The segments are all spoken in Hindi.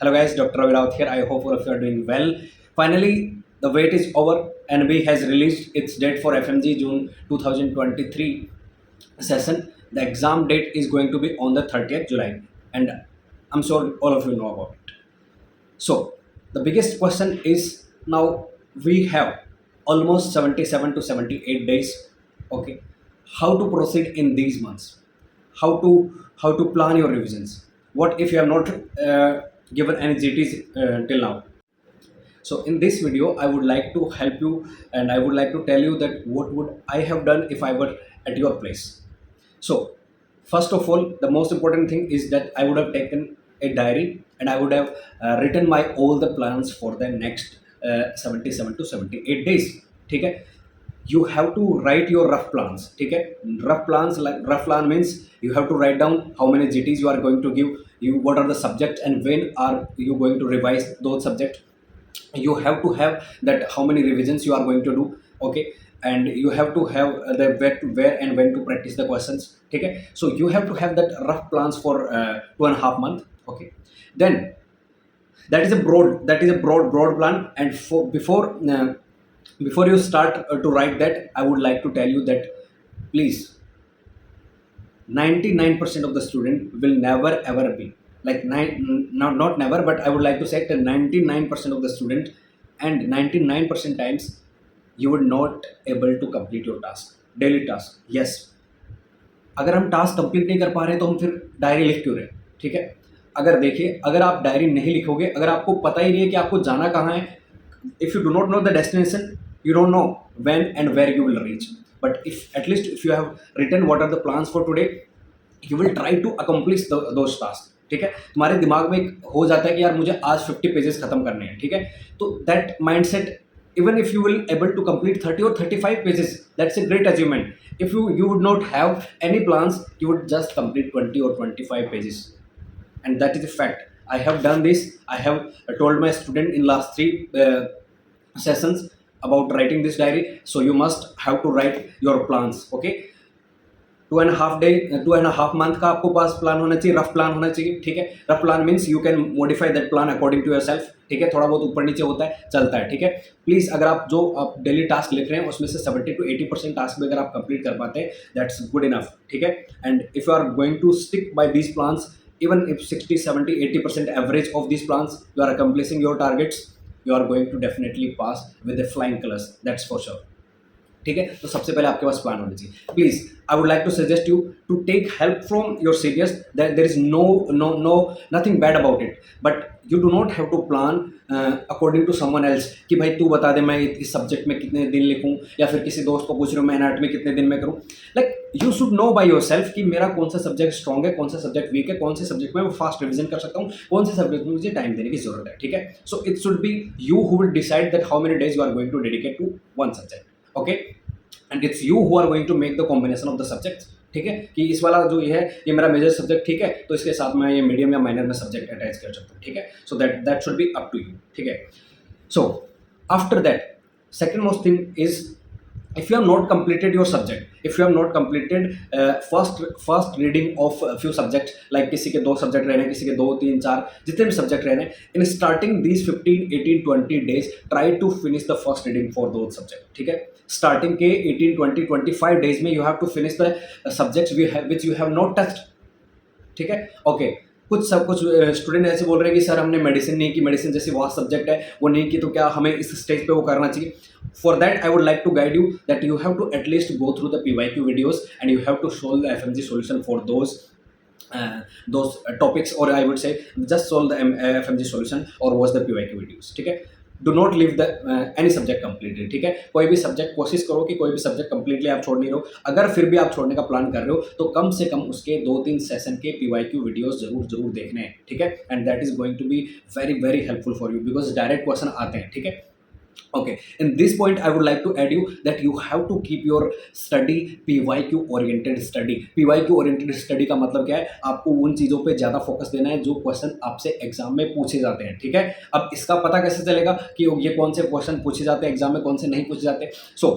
Hello guys, Dr. Ravi Rawat here. I hope all of you are doing well. Finally, the wait is over. NB has released its date for FMG June 2023 session. The exam date is going to be on the 30th July, and I'm sure all of you know about it. So, the biggest question is now we have almost 77 to 78 days. Okay, how to proceed in these months? How to plan your revisions? What if you have not given any GTs till now? So in this video, I would like to help you, and I would like to tell you that what would I have done if I were at your place. So first of all, the most important thing is that I would have taken a diary and I would have written my all the plans for the next 77 to 78 days. ठीक है, you have to write your rough plans. ठीक है, rough plans, like rough plan means you have to write down how many GTs you are going to give, you what are the subjects and when are you going to revise those subjects. You have to have that how many revisions you are going to do. Okay, and you have to have the where and when to practice the questions. Okay, so you have to have that rough plans for 2.5 months. Okay, then that is a broad plan. And for before you start to write that, I would like to tell you that please, 99% of the student will never ever be like not never, but I would like to say that 99% of the student and 99% times you would not able to complete your task, daily task. Yes, अगर हम टास्क कंप्लीट नहीं कर पा रहे तो हम फिर डायरी लिख क्यों रहे? ठीक है, अगर देखिए, अगर आप डायरी नहीं लिखोगे, अगर आपको पता ही नहीं है कि आपको जाना कहाँ है, if you do not know the destination, you don't know when and where you will reach. But if at least if you have written what are the plans for today, you will try to accomplish those tasks. ठीक है, तुम्हारे दिमाग में एक हो जाता है कि यार मुझे आज 50 पेजेस खत्म करने हैं. ठीक है, तो that mindset, even if you will able to complete 30 or 35 pages, that's a great achievement. If you would not have any plans, you would just complete 20 or 25 pages, and that is a fact. I have done this. I have told my student in last 3 sessions about writing this diary. So you must have to write your plans. Okay, 2.5 month का आपको पास प्लान होना चाहिए, रफ प्लान होना चाहिए. ठीक है, rough plan means you can modify that plan according to yourself. ठीक है, थोड़ा बहुत ऊपर नीचे होता है, चलता है. ठीक है, प्लीज़ अगर आप जो आप डेली टास्क लिख रहे हैं उसमें से 70 to 80% टास्क भी अगर आप कंप्लीट कर पाते हैं, दैट्स गुड इनफ. ठीक है, and if you are going to stick by these plans, even if 60, 70, 80% average of these plans you are accomplishing your targets, you are going to definitely pass with the flying colors, that's for sure. ठीक है, तो सबसे पहले आपके पास प्लान होनी चाहिए. Please I would like to suggest you to take help from your seniors. There is no nothing bad about it, but you do not have to plan according to someone else कि भाई तू बता दे मैं इस सब्जेक्ट में कितने दिन लिखूं, या फिर किसी दोस्त को पूछ रहे हो मैं एनाटॉमी कितने दिन में करूं. Like you should know by your self कि मेरा कौन सा सब्जेक्ट स्ट्रॉन्ग है, कौन सा सब्जेक्ट वीक है, कौन से सब्जेक्ट में मैं फास्ट रिविजन कर सकता हूँ, कौन से सब्जेक्ट में मुझे टाइम देने की जरूरत है. ठीक है, so it should be you who will decide that how many days you are going to dedicate to one subject. Okay, and it's you who are going to make the combination of the subjects. ठीक है, कि इस वाला जो ये मेरा मेजर सब्जेक्ट, ठीक है, तो इसके साथ मैं ये मीडियम या माइनर में सब्जेक्ट अटैच कर सकता हूँ. ठीक है, so that should be up to you. ठीक है, so after that second most thing is, if you have not completed your subject, if you have not completed first reading of a few subjects, like किसी के 2 सब्जेक्ट रहने, किसी के 2, 3, 4 जितने भी सब्जेक्ट रहने, in starting these 15, 18, 20 days try to finish the first reading for those subjects. ठीक है, starting के 18, 20, 25 days में you have to finish the subjects which you have not touched. ठीक है, ओके, कुछ स्टूडेंट ऐसे बोल रहे हैं कि सर हमने मेडिसिन नहीं की, मेडिसिन जैसे वहाँ सब्जेक्ट है वो नहीं की, तो क्या हमें इस स्टेज पे वो करना चाहिए? For that I would like to guide you that you have to at least go through the PYQ videos and you have to solve the FMG solution for those topics, or I would say just solve the FMG solution or watch the PYQ videos. ठीक है, do not leave the any subject completely. ठीक है, कोई भी सब्जेक्ट कोशिश करो कि कोई भी सब्जेक्ट कम्प्लीटली आप छोड़ नहीं रहो. अगर फिर भी आप छोड़ने का प्लान कर रहे हो तो कम से कम उसके 2-3 सेशन के PYQ वीडियोस जरूर देखने हैं. ठीक है, and that is going to be very helpful for you because direct question आते हैं. ठीक है, okay, in this point I would like to add you that you have to keep your study PYQ oriented study. PYQ oriented study का मतलब क्या है? आपको उन चीज़ों पे ज़्यादा फोकस देना है जो क्वेश्चन आपसे एग्जाम में पूछे जाते हैं. ठीक है, अब इसका पता कैसे चलेगा कि ये कौन से क्वेश्चन पूछे जाते हैं एग्जाम में, कौन से नहीं पूछे जाते? सो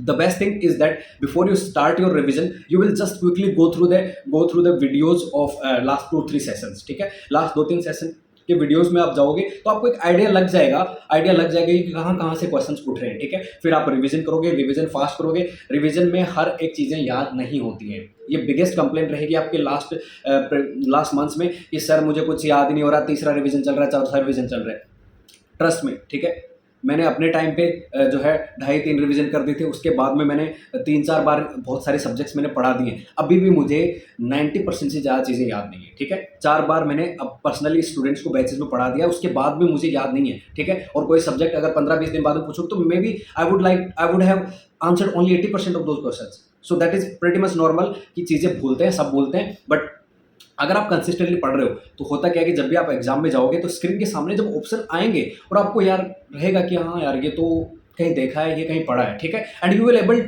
the best thing is that before you start your revision you will just quickly go through the videos of last 2-3 sessions. ठीक है, last 2-3 सेशन के वीडियोस में आप जाओगे तो आपको एक आइडिया लग जाएगा कि कहाँ कहाँ से क्वेश्चंस उठ रहे हैं, ठीक है। फिर आप रिवीजन करोगे, रिवीजन फास्ट करोगे। रिवीजन में हर एक चीज़ें याद नहीं होती हैं। ये बिगेस्ट कंप्लेंट रहेगी आपके लास्ट मंथ्स में कि सर मुझे कुछ याद ही नहीं हो रहा, तीसरा रिवीजन चल रहा है, चौथा रिवीजन चल रहा है। ट्रस्ट में, ठीक है। मैंने अपने टाइम पे जो है 2.5-3 रिवीजन कर दी थी, उसके बाद में मैंने 3-4 बार बहुत सारे सब्जेक्ट्स मैंने पढ़ा दिए। अभी भी मुझे 90% से ज़्यादा चीज़ें याद नहीं है, ठीक है। 4 बार मैंने अब पर्सनली स्टूडेंट्स को बैचेस में पढ़ा दिया, उसके बाद भी मुझे याद नहीं है, ठीक है। और कोई सब्जेक्ट अगर 15-20 दिन बाद में पूछो तो maybe I would have answered only 80% of those questions. So that is pretty much normal कि चीज़ें भूलते हैं, सब भूलते हैं। बट अगर आप कंसिस्टेंटली पढ़ रहे हो तो होता क्या है कि जब भी आप एग्जाम में जाओगे तो स्क्रीन के सामने जब ऑप्शन आएंगे और आपको यार रहेगा कि हाँ यार ये तो कहीं देखा है, ये कहीं पढ़ा है, ठीक है। And you will able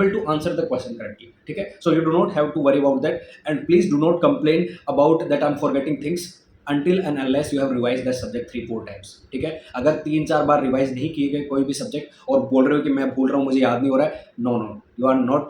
to answer the question correctly, ठीक है। So you do not have to worry about that and please do not complain about that I am forgetting things until and unless you have revised that subject 3-4 times, ठीक है। अगर 3-4 बार रिवाइज नहीं किए गए कोई भी सब्जेक्ट और बोल रहे हो कि मैं भूल रहा हूँ, मुझे याद नहीं हो रहा है, no,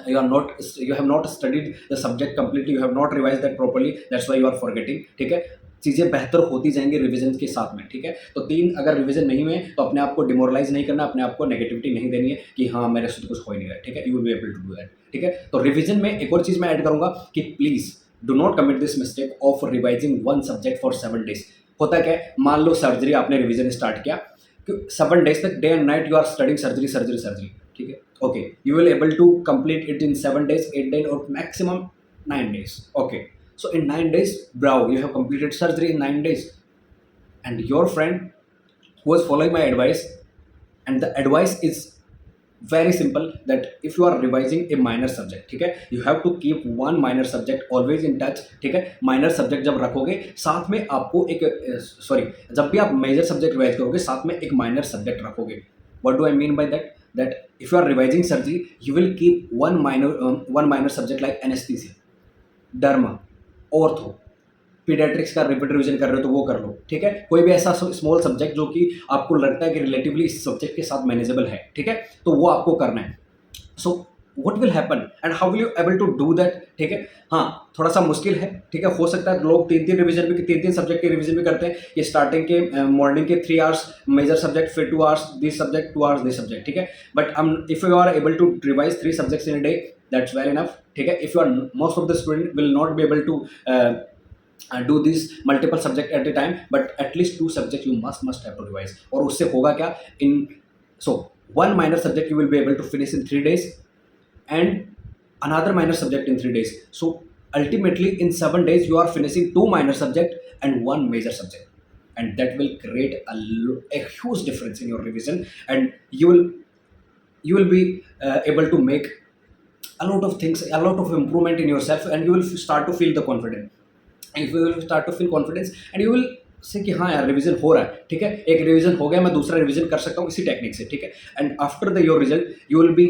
you have not studied the subject completely, you have not revised that properly, that's why you are forgetting, ठीक है। चीज़ें बेहतर होती जाएंगी रिवीजन के साथ में, ठीक है। तो 3 अगर रिवीजन नहीं हुए तो अपने आप को डिमोरलाइज नहीं करना, अपने आप को नेगेटिविटी नहीं देनी है कि हाँ मेरे से तो कुछ हो ही नहीं रहा है, ठीक है। You will be able to do that, ठीक है। तो रिवीजन में एक और चीज़ मैं ऐड करूँगा कि please do not commit this mistake of revising one subject for 7 days। होता क्या है, मान लो सर्जरी आपने रिवीजन स्टार्ट किया, 7 days तक day and night you are studying surgery, ठीक है। Okay, you will able to complete it in 7 days, 8 days, or maximum 9 days. Okay, so in 9 days, bro, you have completed surgery in 9 days, and your friend who was following my advice, and the advice is very simple that if you are revising a minor subject, ठीक है, you have to keep one minor subject always in touch, ठीक है। minor subject जब रखोगे साथ में आपको एक जब भी आप major subject revise करोगे साथ में एक minor subject रखोगे। What do I mean by that? That if you are revising surgery, you will keep one minor subject like anesthesia, derma, ortho, pediatrics का रिपीट रिविजन कर रहे हो तो वो कर लो, ठीक है। कोई भी ऐसा स्मॉल सब्जेक्ट जो कि आपको लगता है कि रिलेटिवली इस सब्जेक्ट के साथ मैनेजेबल है, ठीक है, तो वो आपको करना है। सो what will happen and how will you able to do that, ठीक है। हाँ थोड़ा सा मुश्किल है, ठीक है। हो सकता है लोग 3-3 रिवीजन भी 3-3 सब्जेक्ट के रिवीजन भी करते हैं कि स्टार्टिंग के मॉर्निंग के 3 hours मेजर सब्जेक्ट, फिर 2 hours this subject, 2 hours this subject, ठीक है। But if you are able to revise 3 subjects in a day, that's well enough, ठीक है। If you are most of the student will not be able to do these multiple subject at a time, but at least 2 subjects you must have to revise। और उससे होगा क्या, so one minor subject you will be able to finish in 3 days and another minor subject in 3 days। So ultimately in 7 days you are finishing 2 minor subject and 1 major subject, and that will create a huge difference in your revision, and you will be able to make a lot of things, a lot of improvement in yourself, and you will start to feel the confidence, and if you will start to feel confidence and you will से कि हाँ यार रिवीजन हो रहा है, ठीक है। एक रिवीजन हो गया, मैं दूसरा रिवीजन कर सकता हूँ इसी टेक्निक से, ठीक है। And after the your result you will be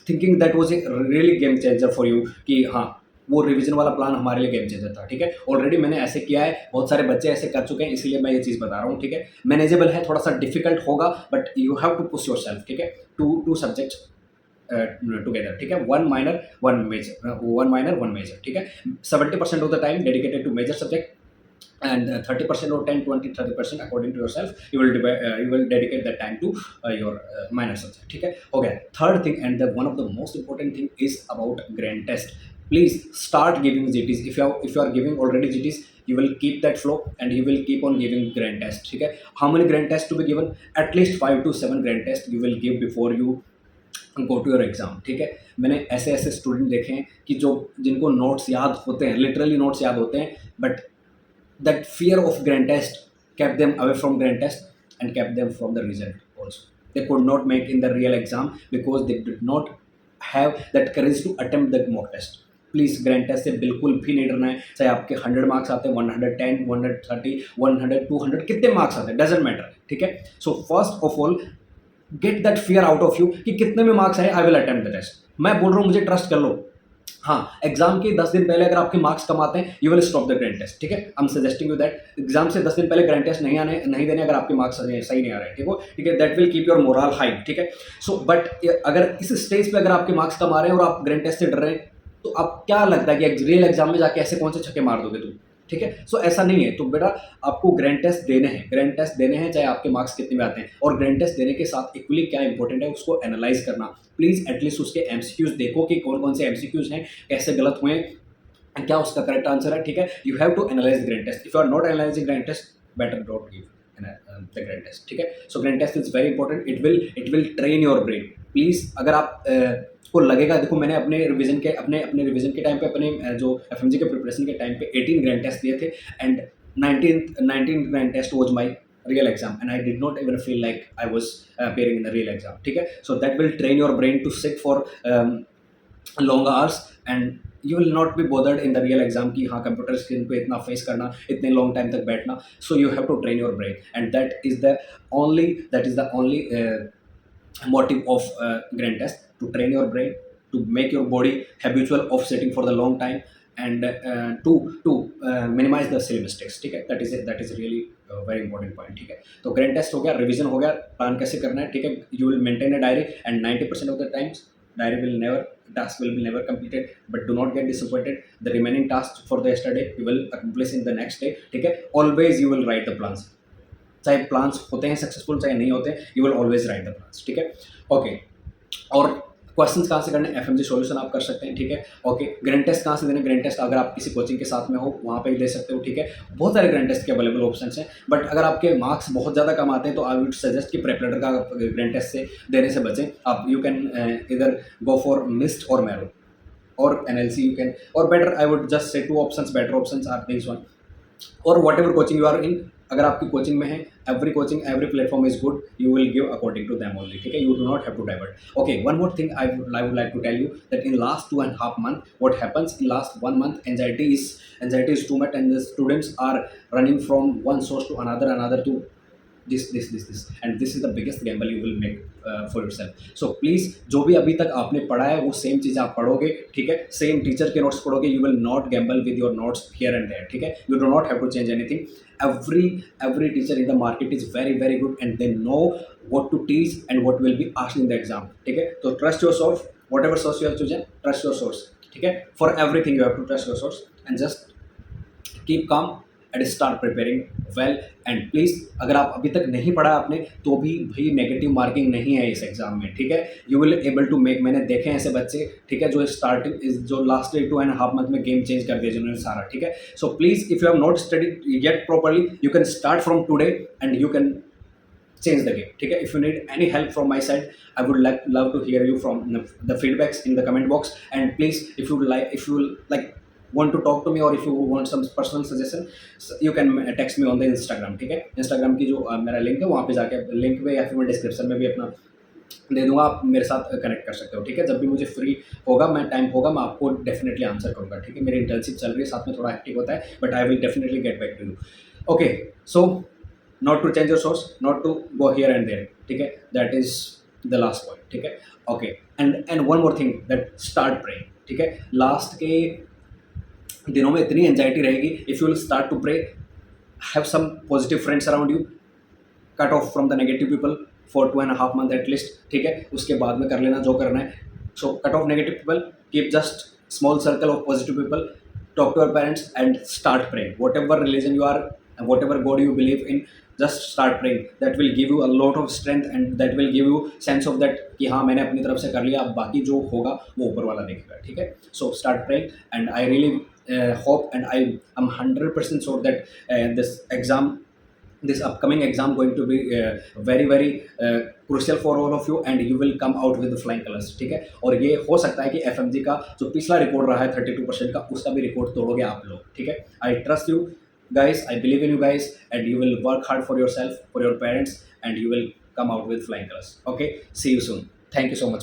thinking that was a really game changer for you, कि हाँ वो रिवीजन वाला प्लान हमारे लिए गेम चेंजर था, ठीक है। ऑलरेडी मैंने ऐसे किया है, बहुत सारे बच्चे ऐसे कर चुके हैं, इसीलिए मैं ये चीज़ बता रहा हूँ, ठीक है। मैनेजेबल है, थोड़ा सा डिफिकल्ट होगा, but you have to push yourself, ठीक है। टू सब्जेक्ट्स टुगेदर, ठीक है। वन माइनर वन मेजर, ठीक है। 70% of the time dedicated to major subject and 30% or 10-20-30% according to yourself you will dedicate that time to your minor subject, ठीक है। हो गया। Third thing and one of the most important thing is about grand test। please start giving GTs। if you are giving already GTs, you will keep that flow and you will keep on giving grand test, ठीक है। how many grand tests to be given? at least 5 to 7 grand tests you will give before you go to your exam, ठीक है। मैंने ऐसे स्टूडेंट देखे हैं कि जिनको नोट्स याद होते हैं, लिटरली नोट्स याद होते हैं, but that fear of grand test kept them away from grand test and kept them from the result also। they could not make in the real exam because they did not have that courage to attempt the mock test। Please grand test से बिल्कुल भी नहीं डरना है, चाहे आपके 100 मार्क्स आते हैं, 110, 130, 100, 200 कितने मार्क्स आते हैं, डजेंट मैटर, ठीक है। So first of all get that fear out of you कि कितने में मार्क्स आए, I will attempt the test. मैं बोल रहा हूँ मुझे ट्रस्ट कर लो। हाँ एग्जाम के 10 दिन पहले अगर आपके मार्क्स कम आते हैं, you will stop the grand test, ठीक है। I am suggesting you that exam से 10 दिन पहले ग्रैंड टेस्ट नहीं देने अगर आपके मार्क्स सही नहीं आ रहे हैं, ठीक है। That will keep your moral high, ठीक है। सो बट अगर इस स्टेज पे अगर आपके मार्क्स कम आ रहे हैं और आप ग्रैंड टेस्ट से डर रहे हैं, तो आप क्या लगता है कि रियल एग्जाम में जाके ऐसे कौन से छक्के मार दोगे तुम? ठीक है। सो ऐसा नहीं है, तो बेटा आपको ग्रैंड टेस्ट देने हैं, ग्रैंड टेस्ट देने हैं चाहे आपके मार्क्स कितने में आते हैं, और ग्रैंड टेस्ट देने के साथ इक्वली क्या इंपॉर्टेंट है उसको एनालाइज करना। प्लीज़ एटलीस्ट उसके एमसीक्यूज देखो कि कौन कौन से एमसीक्यूज हैं, कैसे गलत हुए हैं, क्या उसका करेक्ट आंसर है, ठीक है। You have to analyse grand test. If you are not analysing grand test, better don't give the grand test, ठीक है। So grand test is very important, it will train your brain. Please अगर आप को लगेगा, देखो मैंने अपने रिवीजन के टाइम पे, अपने जो एफएमजी के प्रिपरेशन के टाइम पे 18 ग्रैंड टेस्ट दिए थे, and 19 grand test was my real exam, and I did not even feel like I was appearing in the real exam, ठीक है। So that will train your brain to sit for long hours, and you will not be bothered in the real exam कि हाँ कंप्यूटर स्क्रीन पे इतना फेस करना, इतने लॉन्ग टाइम तक बैठना। So you have to train your brain, and that is the only motive of grand test, to train your brain, to make your body habitual of sitting for the long time, and to minimize the silly mistakes, ठीक है। that is really very important point, ठीक है। तो ग्रैंड टेस्ट हो गया, रिवीजन हो गया, प्लान कैसे करना है, ठीक है। You will maintain a diary, and 90% of the times diary will never task will be never completed, but do not get disappointed. The remaining tasks for the yesterday you will accomplish in the next day, ठीक है। Always you will write the plans, चाहे प्लान्स होते हैं सक्सेसफुल चाहे नहीं होते, you will always right the plans, ठीक है। ओके, और क्वेश्चंस कहाँ से करने, एफएमजी सॉल्यूशन आप कर सकते हैं, ठीक है। ओके, ग्रैंड टेस्ट कहाँ से देने, ग्रैंड टेस्ट अगर आप किसी कोचिंग के साथ में हो वहाँ पे ही दे सकते हो, ठीक है। बहुत सारे ग्रैंड टेस्ट के अवेलेबल ऑप्शंस हैं, बट अगर आपके मार्क्स बहुत ज़्यादा कम आते हैं तो आई वुड सजेस्ट कि प्रेपरेटर का ग्रैंड टेस्ट से देने से बचें आप। यू कैन इधर गो फॉर मिस्ट और मैरो और एनएलसी, यू कैन, और better I would just say 2 options, better options are this one, और whatever coaching you are in. अगर आपकी कोचिंग में है, every platform is good, you will give according to them only, ठीक है। You do not have to divert. Okay, one more thing I would like to tell you that in last 2.5 month what happens, in last 1 month anxiety is too much, and the students are running from one source to another to this, and this is the biggest gamble you will make for yourself. So please, जो भी अभी तक आपने पढ़ा है वो सेम चीज़ आप पढ़ोगे, ठीक है। सेम टीचर के नोट्स पढ़ोगे, you will not gamble with your notes here and there, ठीक है। You do not have to change anything. Every teacher in the market is very very good, and they know what to teach and what will be asked in the exam, ठीक है। तो trust your source, whatever source you have chosen, trust your source, ठीक है। For everything you have to trust your source, and just keep calm and start preparing well. And please अगर आप अभी तक नहीं पढ़ा आपने तो भी भाई नेगेटिव मार्किंग नहीं है इस एग्जाम में, ठीक है। You will able to make, मैंने देखे हैं ऐसे बच्चे, ठीक है, जो लास्ट 2.5 month में गेम चेंज कर दिया जिन्होंने सारा, ठीक है। So please if you have not studied yet properly, you can start from today and you can change the game, ठीक है। If you need any help from my side, I would love to hear you from the feedbacks in the comment box, and please if you like want to talk to me, or if you want some personal suggestion, you can text me on the Instagram, ठीक है। Instagram की जो मेरा लिंक है वहाँ पे जाके, लिंक में या फिर मैं डिस्क्रिप्शन में भी अपना दे दूंगा, आप मेरे साथ कनेक्ट कर सकते हो, ठीक है। जब भी मुझे फ्री होगा, मैं टाइम होगा, मैं आपको डेफिनेटली आंसर करूँगा, ठीक है। मेरी इंटर्नशिप चल रही है, साथ में थोड़ा एक्टिव होता है, but I will definitely get back to you. Okay, so not to change your source, not to go here and there, ठीक है। that is the last point, ठीक है। okay, and one more thing, that start praying, ठीक है। लास्ट के दिनों में इतनी एंजाइटी रहेगी, if you will start to pray, have some positive friends around you, cut off from the negative people for 2.5 months at least, ठीक है। उसके बाद में कर लेना जो करना है। so cut off negative people, keep just small circle of positive people, talk to your parents and start praying. Whatever religion you are and whatever God you believe in, just start praying. That will give you a lot of strength, and that will give you sense of that कि हाँ मैंने अपनी तरफ से कर लिया, अब बाकी जो होगा वो ऊपर वाला देखेगा, ठीक है। so start praying, and I really hope, and I am 100% sure that this upcoming exam going to be very very crucial for all of you, and you will come out with the flying colors, ठीक है। और ये हो सकता है कि FMG का जो पिछला रिकॉर्ड रहा है 32% का, उसका भी रिकॉर्ड तोड़ोगे आप लोग, ठीक है। I trust you guys, I believe in you guys, and you will work hard for yourself, for your parents, and you will come out with flying colors. Okay, see you soon. Thank you so much.